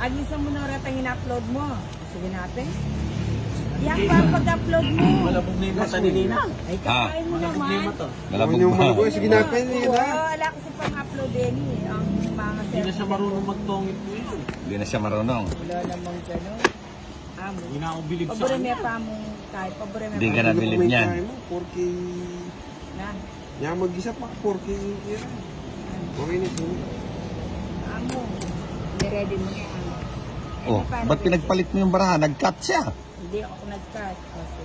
Alisan mo na ratang in-upload mo. Sige natin. Yan pa pag-upload mo. Malabog na yung mata ni Nina. Ay, kakain mo naman. Malabog ba? Sige natin. Wala kasi pang-upload din eh. Ang mga Hindi na siya marunong magtongit mo yun. Hindi na siya marunong. Wala namang gano'n. Amo. Hindi na ako bilib sa Pabore niya pa mong kahit. Pabore niya Hindi pa. ka na bilib niyan. Porque... Na. Yan mag-isa pa. Porque... Okay na siya. Amo. Niready mo niya. Oh, ba't pinagpalit mo yung baraha? Nag-cut siya. Hindi ako nag-cut. Kasi...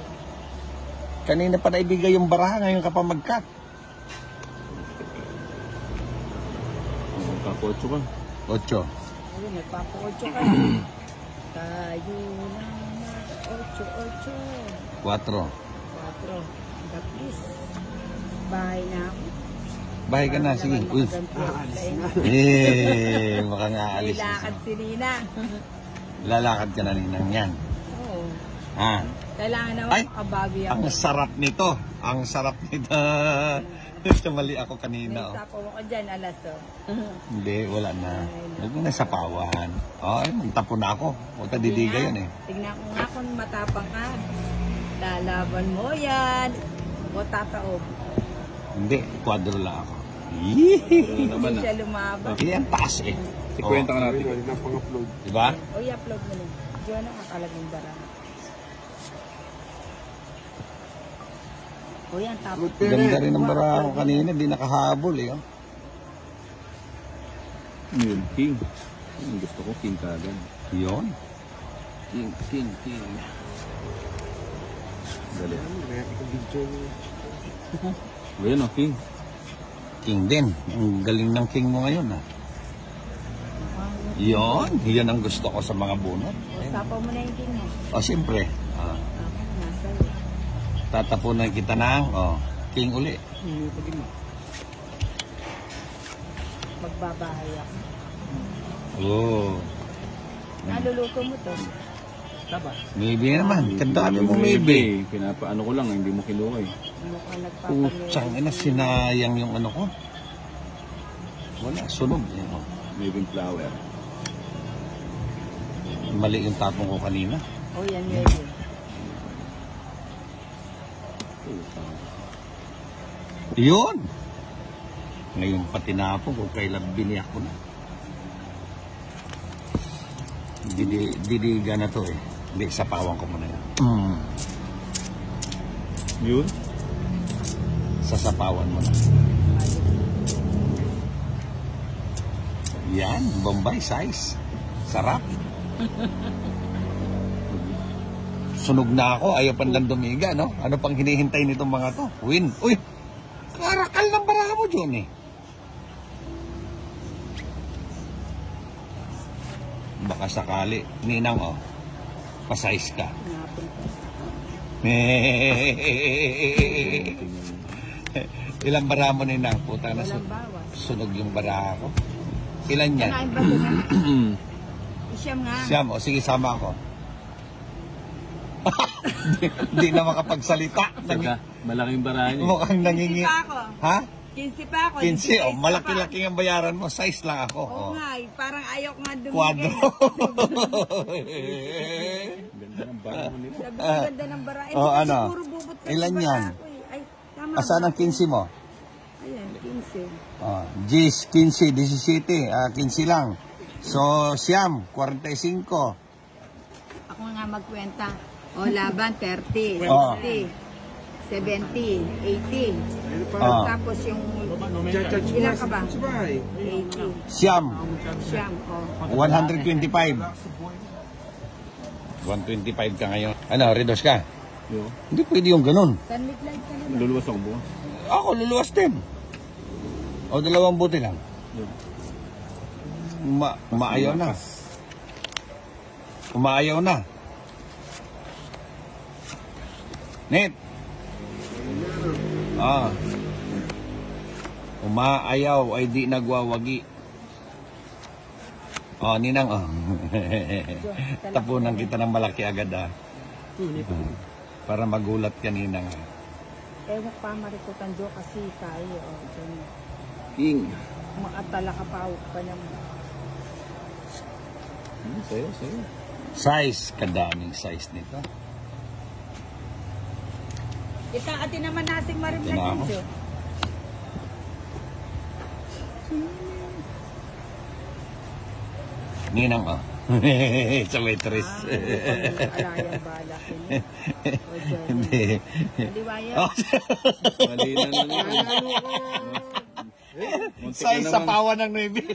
Kanina pa naibigay yung baraha, ngayon ka pa mag-cut. Magpapotso ka. 8. Ayun, nagpapa-8 ka. Tayo lang na 8. 4. 4. The please. Bahay na ako. Bahay ka na, sige. Uy. Baka nga alis. Nilakad si Nina. Lalakad ka na ninang yan. Oo. Ha? Kailangan naman Ay, makabawi ako. ang sarap nito. Ang sarap nito. Mali ako kanina. May sapaw ko dyan, alas Hindi, wala na. Huwag mo na sapawan. Ay, magtapon na ako. Huwag ka didiga yun eh. Tignan ko nga kung matapang ka. Lalaban mo yan. O tataob. Hindi, kwadro lang ako. Hindi siya lumaban. Yan, taas eh. Ikwenta ka natin. Hindi na pang-upload. Diba? O i-upload mo na. Diyan nakakalaging darang. O yan, tapos. Ganda rin ang baraha ko kanina. Di nakahabol eh. Oh. Yun, king. Gusto ko king kagad. Yun. King. Dali. Ayan o, king. King din. Ang galing ng king mo ngayon ah. Yun. Yan ang gusto ko sa mga bunot. O sapaw mo na yung king mo. O siyempre. Ako, nasa iyo. Tatapunan kita ng king uli. Magbabahay ako. Oh. Naluluto mo to. Maybe naman. Kandami mo maybe. Pinapaano ko lang, hindi mo kinuha eh. Mukhang nagpapaluto. Putsang ina, sinayang yung ano ko. Wala, sunog. Maybe flower. Mali yung tapong ko kanina. O yan. Yun! Ngayon pati napong ko kailan biniyak ko na. Didiga na to eh. Hindi, sapawan ko muna yan. Yun? Sasapawan mo na. Yan, Bombay size. Sarap. Sunog na ako, ayaw pandan dumiga, no? Ano pang hinihintay nitong mga to? Win. Uy! Karakal ng baraha mo, John eh. Baka sakali. Ninang, pasize ka. Ilang baraha mo, Ninang? Puta na sunog yung baraha ko. Ilan yan? Siyam nga. Siyam, o sige, sama ako. Hindi na makapagsalita. Malaking barahan eh. Mukhang nangingi. 15 pa ako. Ha? 15 pa ako. 15, malaki-laki ang bayaran mo. Size lang ako. Oo nga, parang ayaw ko nga dumigay. Quadro. Ganda ng barahan nila. Sabi ko, ganda ng bara. Ano? Siguro bubot ka Ilan sa yan? bara ko eh. Ay, tama. Asan ang 15 mo? Ayan, 15. Gis, 15, 17. 15 lang. So, siyam, 45. Ako nga magkwenta. O, laban, 30, 60, Oh. 70, 80. Tapos yung... Ilan ka ba? 80. Siyam, Siyam, o. 125. 125 ka ngayon. Ano, redos ka? Yo. Hindi pwede yung ganun. Sunlit light ka na. Luluwas ako bukas. Ako, luluwas din. O, 2 buti lang. Umaayaw na. Umaayaw na. Net. Umaayaw ay di nagwawagi. Ninang, tapunan kita ng malaki agad para magulat ka, Ninang. Ewan pa marikutan do kasi tayo. King. Makatala ka pa pa naman. Sa'yo, sa'yo. Size, kadaming size nito. Kita atin naman nasing marimla Ito na ako. dito. Ninang, oh. Sa waitress. Alayang balak yun. O, dyan. Hindi. Aliwaya. Oh, Mali na naman. size sa pawa ng Navy.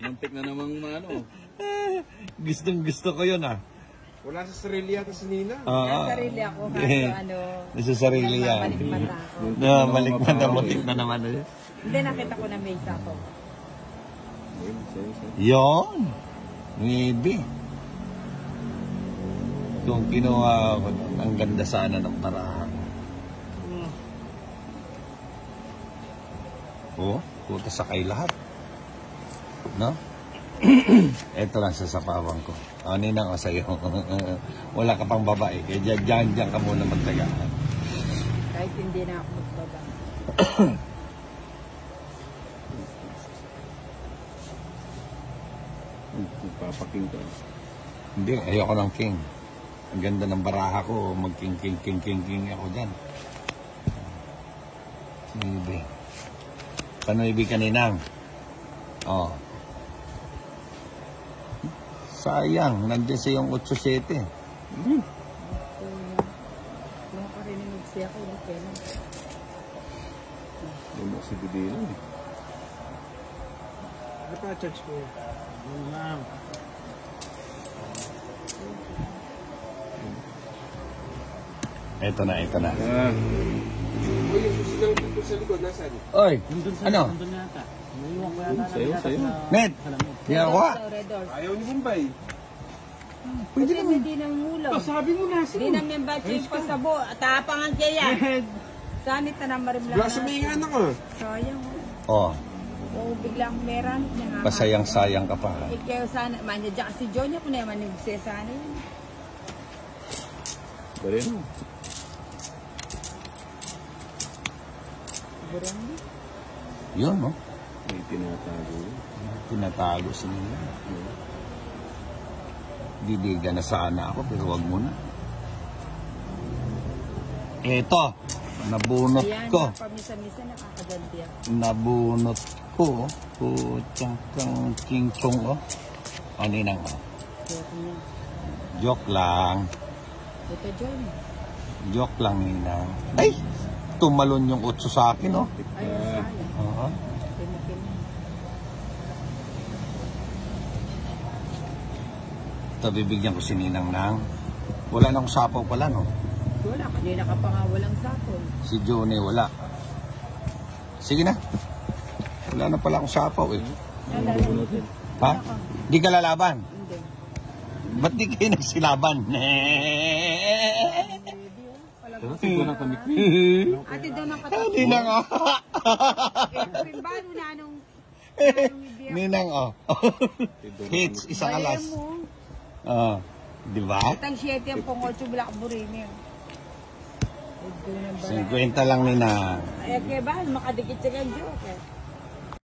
Muntik na namang ano. Gustong gusto ko yun, ah. Wala sa sarili yata si Nina. Nasa sarili ako. Kaso ano. Sa sarili yan. Balik mata ako. Balik mata, muntik na naman. Hindi, nakita ko na may sapo. Sa'yo, sa'yo. Yon. Maybe. Kung kinuha ko, ang ganda sana ng parahan. Oh, puta sakay lahat. No? Ito lang sa sapawan ko. Ninang o sa'yo. Wala ka pang babae. Kaya dyan ka muna magtagaan. Kahit hindi na ako magbaba. Papaking ka. Hindi, ayoko ng king. Ang ganda ng baraha ko. Mag-king ako dyan. Sige. Paano ibig kaninang? Oh. Sayang, nandiyan sa yung 8-7. Nung karinig siya ko, hindi pwede. Yung mo si Bidino. Ano pa charge ko? Ma'am. Ito na. Ah, Uy, yung susunod dito sa likod, nasaan? Oy, ano? sa'yo, sa'yo. Net, di ako ha? Red doors. Ayaw ni Bombay. Pwede naman. Hindi nang mulaw. Sabi mo nasa. Hindi nang membache pa sa bo. Tapangan kaya. Sanit na marimla Wala sa may nga anak ko. Sayang. Oh, O biglang meron. pasayang-sayang ka pa. Ikaw sana. Manya dyan si John niya kung naman nagsesana yun. Bareno. Burong. Yun, no? May tinatago. Tinatago sa nila. Didiga na sana ako, pero wag mo na. Eto, nabunot Ayan, ko. pamisa-misa nakakaganti ako. Nabunot ko. Putsang kang king-chong, oh. Ninang, oh. Joke niya. Joke lang. Ito John. Joke lang, Ninang. Ay! Tumalon yung 8 sa akin, oh. Ay, sayang. Oo. Pinikin mo. Ito, bibigyan ko si Ninang ng... Wala na akong sapaw pala, no? Wala, kanina ka pa nga walang sapon. Si Johnny, wala. Sige na. Wala na pala akong sapaw, eh. Ha? Di ka lalaban? Hindi. Ba't di kayo nagsilaban? Kasi ko na kami. Ate daw ng katas. Ninang, oh. Pimbano na nung ibiyak. Ninang, oh. Hits, isang alas. Bayan mo. Oh. Di ba? Tang 7 ang pong 8 blackberry niya. 50 lang, Ninang. Ay, kaya ba? Makadikit siya ng joke eh.